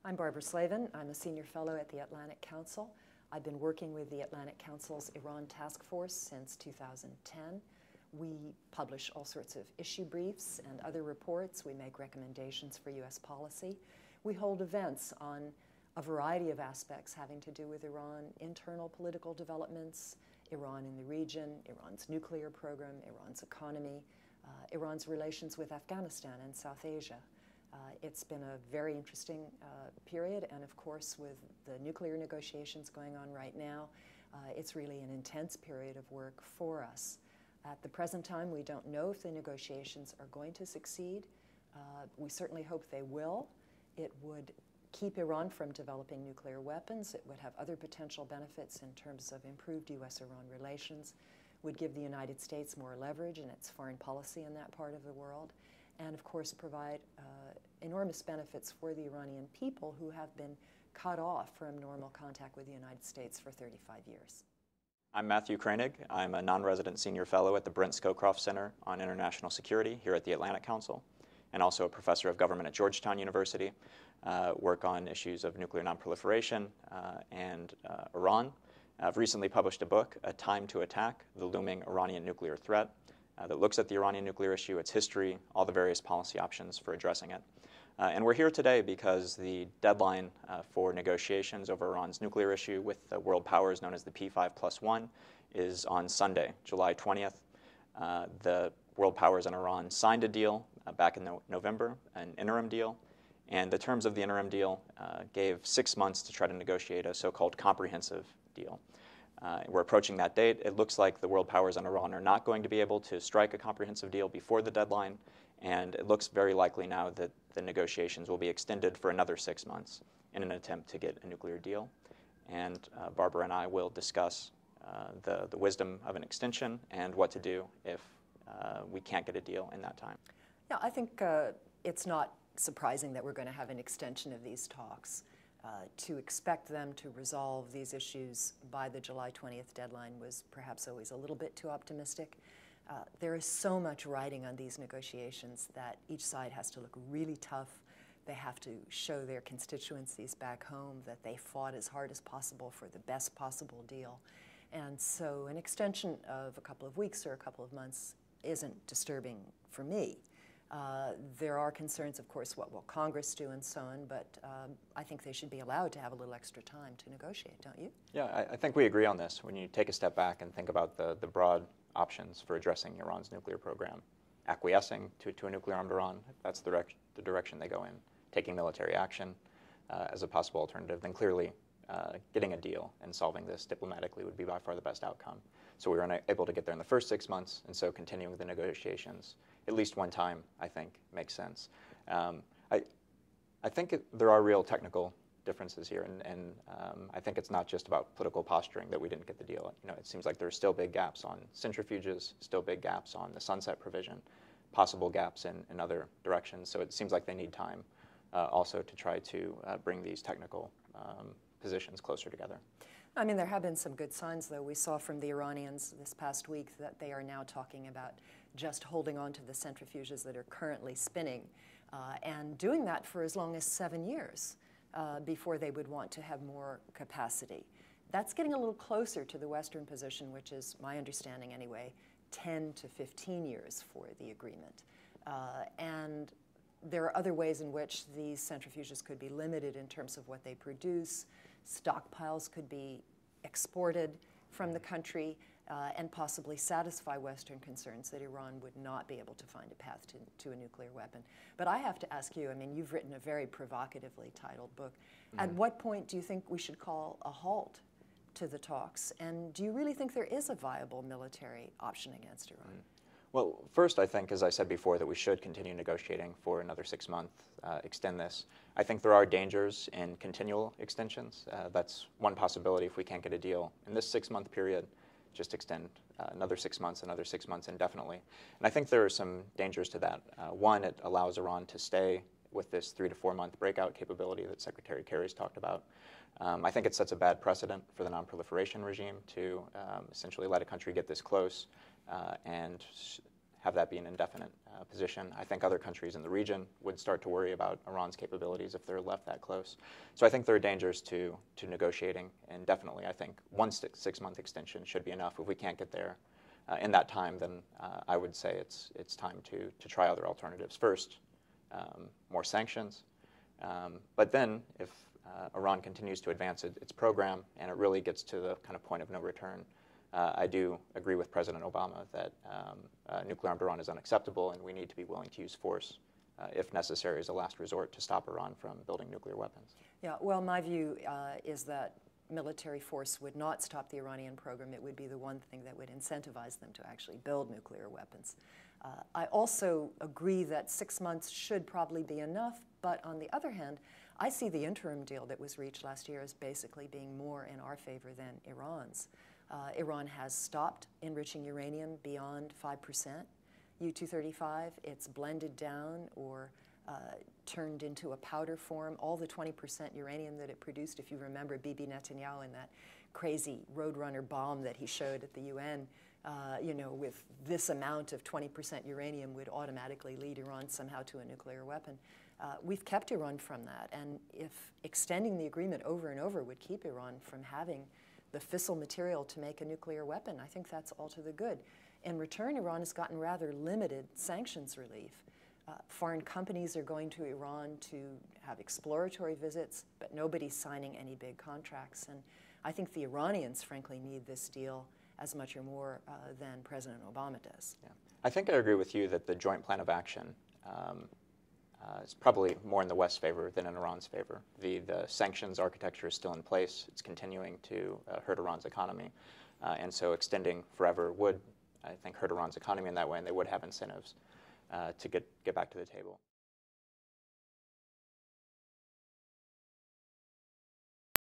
I'm Barbara Slavin. I'm a senior fellow at the Atlantic Council. I've been working with the Atlantic Council's Iran Task Force since 2010. We publish all sorts of issue briefs and other reports. We make recommendations for U.S. policy. We hold events on a variety of aspects having to do with Iran, internal political developments, Iran in the region, Iran's nuclear program, Iran's economy, Iran's relations with Afghanistan and South Asia. It's been a very interesting period, and of course with the nuclear negotiations going on right now, it's really an intense period of work for us. At the present time, we don't know if the negotiations are going to succeed. We certainly hope they will. It would keep Iran from developing nuclear weapons. It would have other potential benefits in terms of improved U.S.-Iran relations, would give the United States more leverage in its foreign policy in that part of the world, and of course provide enormous benefits for the Iranian people who have been cut off from normal contact with the United States for 35 years. I'm Matthew Kroenig. I'm a non-resident senior fellow at the Brent Scowcroft Center on International Security here at the Atlantic Council, and also a professor of government at Georgetown University. Work on issues of nuclear nonproliferation and Iran. I've recently published a book, A Time to Attack, The Looming Iranian Nuclear Threat, that looks at the Iranian nuclear issue, its history, all the various policy options for addressing it. And we're here today because the deadline for negotiations over Iran's nuclear issue with the world powers known as the P5+1 is on Sunday, July 20th. The world powers and Iran signed a deal back in November, an interim deal, and the terms of the interim deal gave 6 months to try to negotiate a so-called comprehensive deal. We're approaching that date. It looks like the world powers and Iran are not going to be able to strike a comprehensive deal before the deadline, and it looks very likely now that the negotiations will be extended for another 6 months in an attempt to get a nuclear deal. And Barbara and I will discuss the wisdom of an extension and what to do if we can't get a deal in that time. Yeah, I think it's not surprising that we're going to have an extension of these talks. To expect them to resolve these issues by the July 20th deadline was perhaps always a little bit too optimistic. There is so much riding on these negotiations that each side has to look really tough. They have to show their constituencies back home that they fought as hard as possible for the best possible deal. And so an extension of a couple of weeks or a couple of months isn't disturbing for me. There are concerns, of course, what will Congress do and so on, but I think they should be allowed to have a little extra time to negotiate, don't you? Yeah, I think we agree on this. When you take a step back and think about the broad options for addressing Iran's nuclear program, acquiescing to a nuclear-armed Iran, if that's the direction they go in, taking military action as a possible alternative, then clearly getting a deal and solving this diplomatically would be by far the best outcome. So we were unable to get there in the first 6 months, and so continuing the negotiations at least one time, I think, makes sense. I think there are real technical differences here, and I think it's not just about political posturing that we didn't get the deal. You know, it seems like there's still big gaps on centrifuges, still big gaps on the sunset provision, possible gaps in other directions. So it seems like they need time also to try to bring these technical positions closer together. I mean, there have been some good signs, though. We saw from the Iranians this past week that they are now talking about just holding on to the centrifuges that are currently spinning and doing that for as long as 7 years before they would want to have more capacity. That's getting a little closer to the Western position, which is, my understanding anyway, 10 to 15 years for the agreement. And there are other ways in which these centrifuges could be limited in terms of what they produce. Stockpiles could be exported from the country and possibly satisfy Western concerns that Iran would not be able to find a path to a nuclear weapon. But I have to ask you, I mean, you've written a very provocatively titled book. Mm-hmm. At what point do you think we should call a halt to the talks? And do you really think there is a viable military option against Iran? Mm-hmm. Well, first, I think, as I said before, that we should continue negotiating for another 6 months, extend this. I think there are dangers in continual extensions. That's one possibility if we can't get a deal in this 6-month period, just extend another 6 months, another 6 months indefinitely. And I think there are some dangers to that. One, it allows Iran to stay with this 3 to 4 month breakout capability that Secretary Kerry's talked about. I think it sets a bad precedent for the nonproliferation regime to essentially let a country get this close and have that be an indefinite position. I think other countries in the region would start to worry about Iran's capabilities if they're left that close. So I think there are dangers to negotiating, and definitely I think one 6-month extension should be enough. If we can't get there in that time, then I would say it's time to try other alternatives. First, more sanctions, but then if Iran continues to advance its program and it really gets to the kind of point of no return, I do agree with President Obama that nuclear armed Iran is unacceptable, and we need to be willing to use force, if necessary, as a last resort to stop Iran from building nuclear weapons. Yeah, well, my view is that military force would not stop the Iranian program. It would be the one thing that would incentivize them to actually build nuclear weapons. I also agree that 6 months should probably be enough, but on the other hand, I see the interim deal that was reached last year as basically being more in our favor than Iran's. Iran has stopped enriching uranium beyond 5%. U-235, it's blended down or turned into a powder form. All the 20% uranium that it produced, if you remember Bibi Netanyahu and that crazy Roadrunner bomb that he showed at the UN, you know, with this amount of 20% uranium would automatically lead Iran somehow to a nuclear weapon. We've kept Iran from that, and if extending the agreement over and over would keep Iran from having the fissile material to make a nuclear weapon, I think that's all to the good. In return, Iran has gotten rather limited sanctions relief. Foreign companies are going to Iran to have exploratory visits, but nobody's signing any big contracts. And I think the Iranians, frankly, need this deal as much or more than President Obama does. Yeah. I think I agree with you that the joint plan of action is probably more in the West's favor than in Iran's favor. The sanctions architecture is still in place. It's continuing to hurt Iran's economy. And so extending forever would, I think, hurt Iran's economy in that way, and they would have incentives to get back to the table.